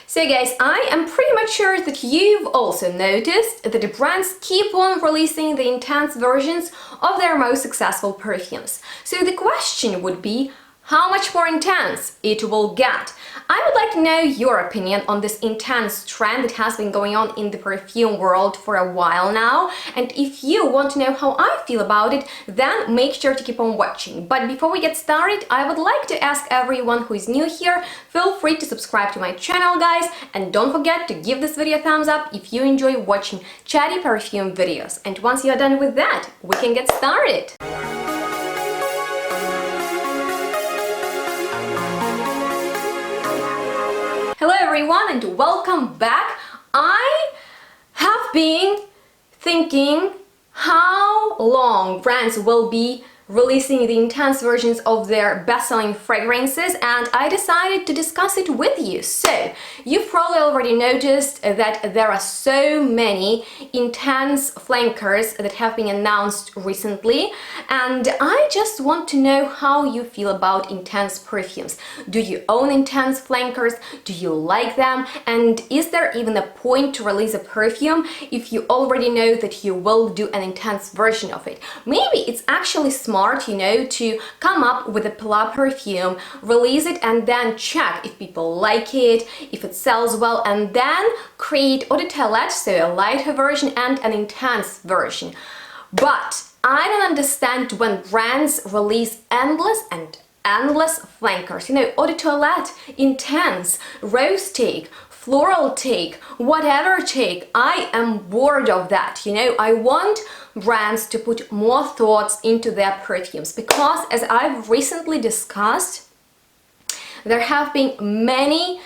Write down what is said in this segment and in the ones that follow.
So guys, I am pretty much sure that you've also noticed that the brands keep on releasing the intense versions of their most successful perfumes. So the question would be, how much more intense it will get? I would like to know your opinion on this intense trend that has been going on in the perfume world for a while now. And if you want to know how I feel about it, then make sure to keep on watching. But before we get started, I would like to ask everyone who is new here, feel free to subscribe to my channel, guys. And don't forget to give this video a thumbs up if you enjoy watching chatty perfume videos. And once you're done with that, we can get started. Hello everyone and welcome back. I have been thinking how long brands will be releasing the intense versions of their best-selling fragrances, and I decided to discuss it with you. So, you've probably already noticed that there are so many intense flankers that have been announced recently, and I just want to know how you feel about intense perfumes. Do you own intense flankers? Do you like them? And is there even a point to release a perfume if you already know that you will do an intense version of it? Maybe it's actually smart, you know, to come up with a pull-up perfume, release it, and then check if people like it, if it sells well, and then create eau de toilette, so a lighter version and an intense version. But I don't understand when brands release endless flankers. You know, eau de toilette, intense, rose take, floral take, whatever take. I am bored of that, you know. I want brands to put more thoughts into their perfumes, because as I've recently discussed, there have been many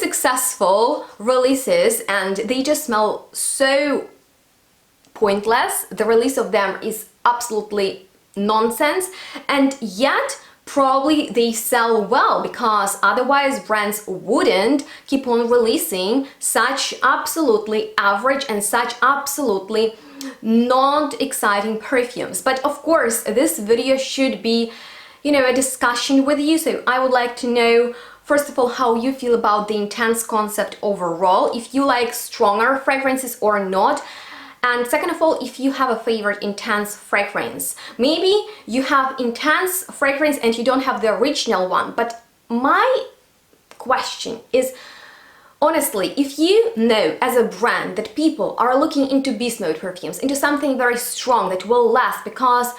successful releases and they just smell so pointless. The release of them is absolutely nonsense, and yet probably they sell well, because otherwise brands wouldn't keep on releasing such absolutely average and such absolutely not exciting perfumes. But of course this video should be, you know, a discussion with you, so I would like to know first of all how you feel about the intense concept overall, if you like stronger fragrances or not. And second of all, if you have a favorite intense fragrance. Maybe you have intense fragrance and you don't have the original one. But my question is, honestly, if you know as a brand that people are looking into beast mode perfumes, into something very strong that will last, because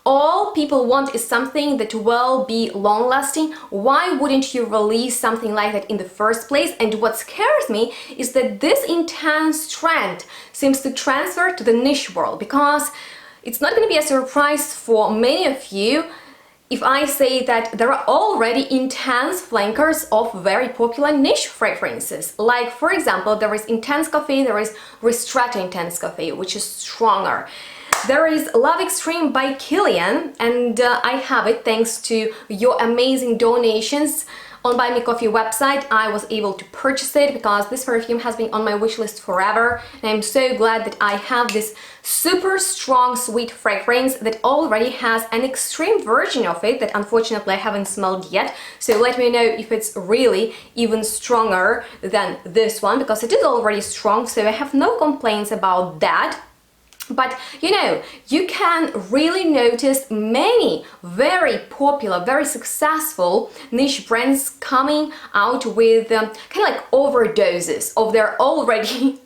all people want is something that will be long lasting, why wouldn't you release something like that in the first place? And what scares me is that this intense trend seems to transfer to the niche world, because it's not going to be a surprise for many of you if I say that there are already intense flankers of very popular niche fragrances. Like, for example, there is Intense Coffee, there is Ristretto Intense Coffee, which is stronger. There is Love Extreme by Kilian, and I have it thanks to your amazing donations. On Buy Me Coffee website, I was able to purchase it because this perfume has been on my wish list forever, and I'm so glad that I have this super strong sweet fragrance that already has an extreme version of it that unfortunately I haven't smelled yet. So let me know if it's really even stronger than this one, because it is already strong, so I have no complaints about that. But you know, you can really notice many very popular, very successful niche brands coming out with kind of like overdoses of their already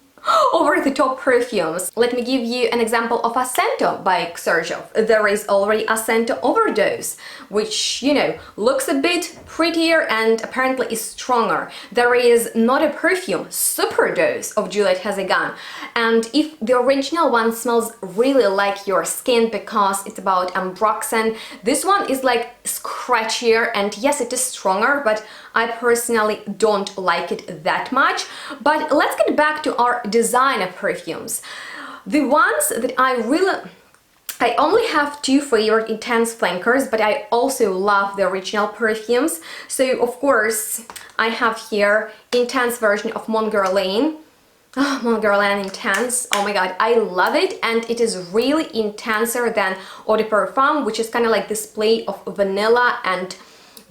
over-the-top perfumes. Let me give you an example of Ascento by Xerjoff. There is already Ascento Overdose, which, you know, looks a bit prettier and apparently is stronger. There is Not a Perfume, Superdose of Juliette Hazegan. And if the original one smells really like your skin because it's about ambroxan, this one is like scratchier, and yes, it is stronger, but I personally don't like it that much. But let's get back to our designer perfumes. The ones that I only have two favorite intense flankers, but I also love the original perfumes. So of course I have here intense version of Mon Guerlain. Oh, Mon Guerlain Intense, oh my god, I love it, and it is really intenser than Eau de Parfum, which is kind of like this play of vanilla and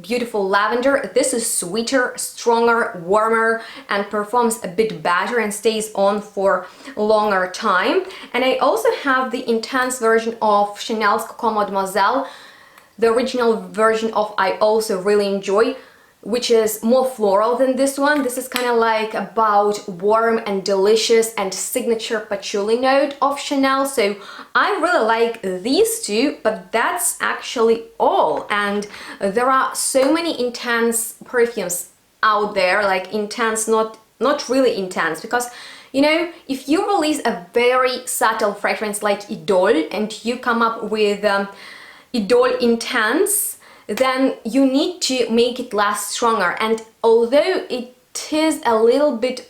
beautiful lavender. This is sweeter, stronger, warmer, and performs a bit better and stays on for longer time. And I also have the intense version of Chanel's Coco Mademoiselle. The original version of I also really enjoy, which is more floral than this one. This is kind of like about warm and delicious and signature patchouli note of Chanel. So I really like these two, but that's actually all. And there are so many intense perfumes out there, like intense, not really intense, because you know, if you release a very subtle fragrance like Idole and you come up with Idole Intense, then you need to make it last stronger. And although it is a little bit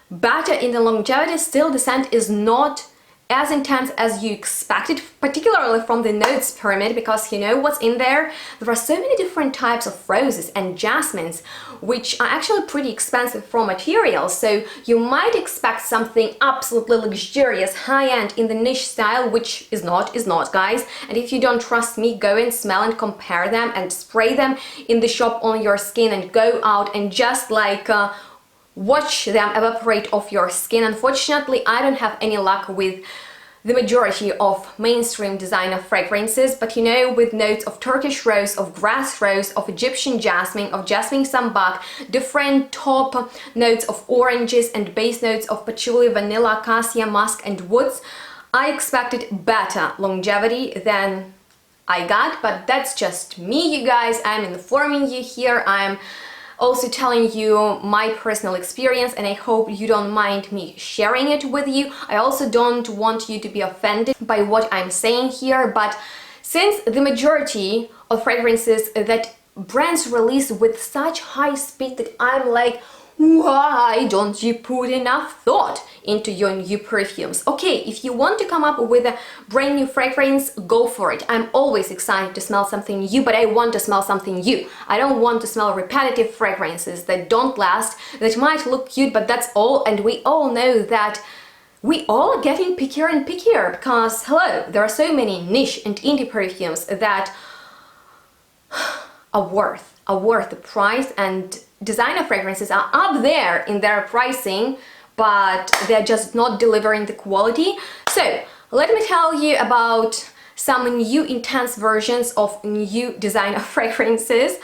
better in the longevity, still the scent is not as intense as you expected, particularly from the notes pyramid, because you know what's in there? There are so many different types of roses and jasmines, which are actually pretty expensive for materials, so you might expect something absolutely luxurious, high-end in the niche style, which is not, guys. And if you don't trust me, go and smell and compare them and spray them in the shop on your skin and go out and just like watch them evaporate off your skin. Unfortunately, I don't have any luck with the majority of mainstream designer fragrances, but you know, with notes of Turkish rose, of grass rose, of Egyptian jasmine, of jasmine sambac, different top notes of oranges and base notes of patchouli, vanilla, cassia, musk and woods, I expected better longevity than I got, but that's just me, you guys. I'm informing you here. I'm also telling you my personal experience, and I hope you don't mind me sharing it with you. I also don't want you to be offended by what I'm saying here, but since the majority of fragrances that brands release with such high speed that I'm like, why don't you put enough thought into your new perfumes? Okay, if you want to come up with a brand new fragrance, go for it. I'm always excited to smell something new, but I want to smell something new. I don't want to smell repetitive fragrances that don't last, that might look cute, but that's all. And we all know that we all are getting pickier and pickier because, hello, there are so many niche and indie perfumes that are worth the price, and designer fragrances are up there in their pricing, but they're just not delivering the quality. So let me tell you about some new intense versions of new designer fragrances,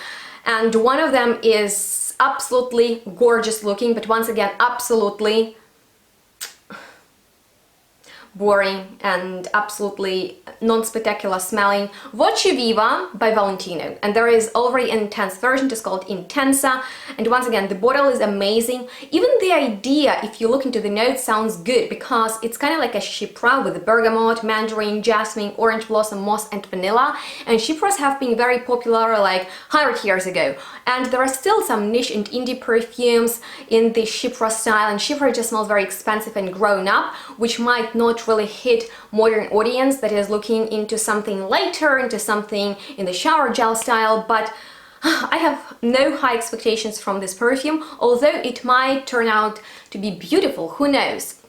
and one of them is absolutely gorgeous looking, but once again absolutely boring and absolutely non-spectacular smelling, Voci Viva by Valentino. And there is already an intense version, just called Intensa, and once again the bottle is amazing. Even the idea, if you look into the notes, sounds good because it's kind of like a chypre with bergamot, mandarin, jasmine, orange blossom, moss and vanilla, and chypres have been very popular like 100 years ago, and there are still some niche and indie perfumes in the chypre style, and chypre just smells very expensive and grown up, which might not really hit modern audience that is looking into something lighter, into something in the shower gel style. But I have no high expectations from this perfume, although it might turn out to be beautiful, who knows.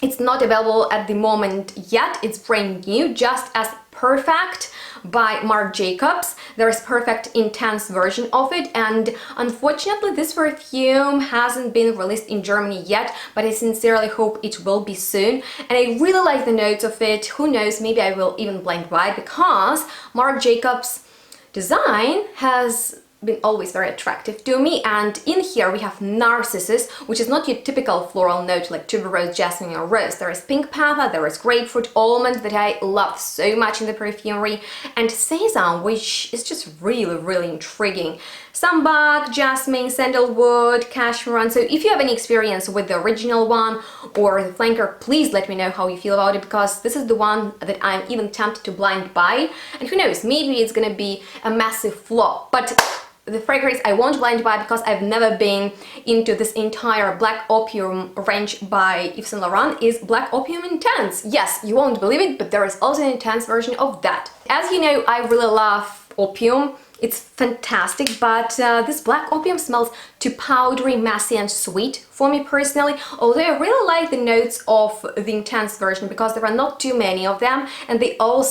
It's not available at the moment yet, it's brand new, just as Perfect by Marc Jacobs. There is Perfect Intense version of it, and unfortunately this perfume hasn't been released in Germany yet, but I sincerely hope it will be soon. And I really like the notes of it. Who knows, maybe I will even blind buy, because Marc Jacobs' design has been always very attractive to me. And in here we have Narcissus, which is not your typical floral note like tuberose, jasmine or rose. There is pink pepper, there is grapefruit, almond that I love so much in the perfumery, and sesame, which is just really intriguing. Sambac, jasmine, sandalwood, cashmere. So if you have any experience with the original one or the flanker, please let me know how you feel about it, because this is the one that I'm even tempted to blind buy, and who knows, maybe it's gonna be a massive flop. But the fragrance I won't blind buy because I've never been into this entire Black Opium range by Yves Saint Laurent is Black Opium Intense. Yes, you won't believe it, but there is also an intense version of that. As you know, I really love opium. It's fantastic, but this Black Opium smells too powdery, messy and sweet for me personally, although I really like the notes of the intense version because there are not too many of them and they all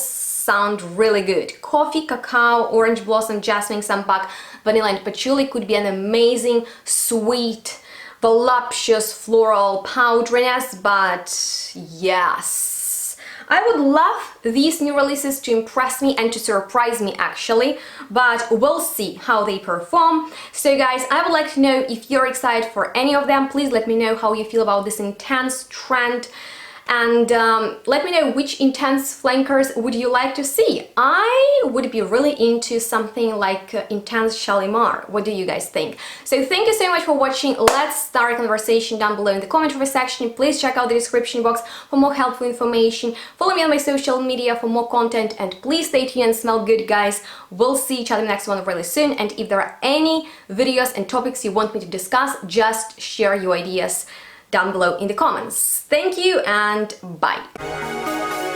sound really good. Coffee, cacao, orange blossom, jasmine, sampak, vanilla and patchouli could be an amazing, sweet, voluptuous floral powderiness, but yes. I would love these new releases to impress me and to surprise me actually, but we'll see how they perform. So guys, I would like to know if you're excited for any of them. Please let me know how you feel about this intense trend, and let me know which intense flankers would you like to see. I would be really into something like intense Shalimar. What do you guys think? So thank you so much for watching. Let's start a conversation down below in the commentary section. Please check out the description box for more helpful information. Follow me on my social media for more content, and please stay tuned and smell good, guys. We'll see each other in the next one really soon, and if there are any videos and topics you want me to discuss, just share your ideas down below in the comments. Thank you and bye!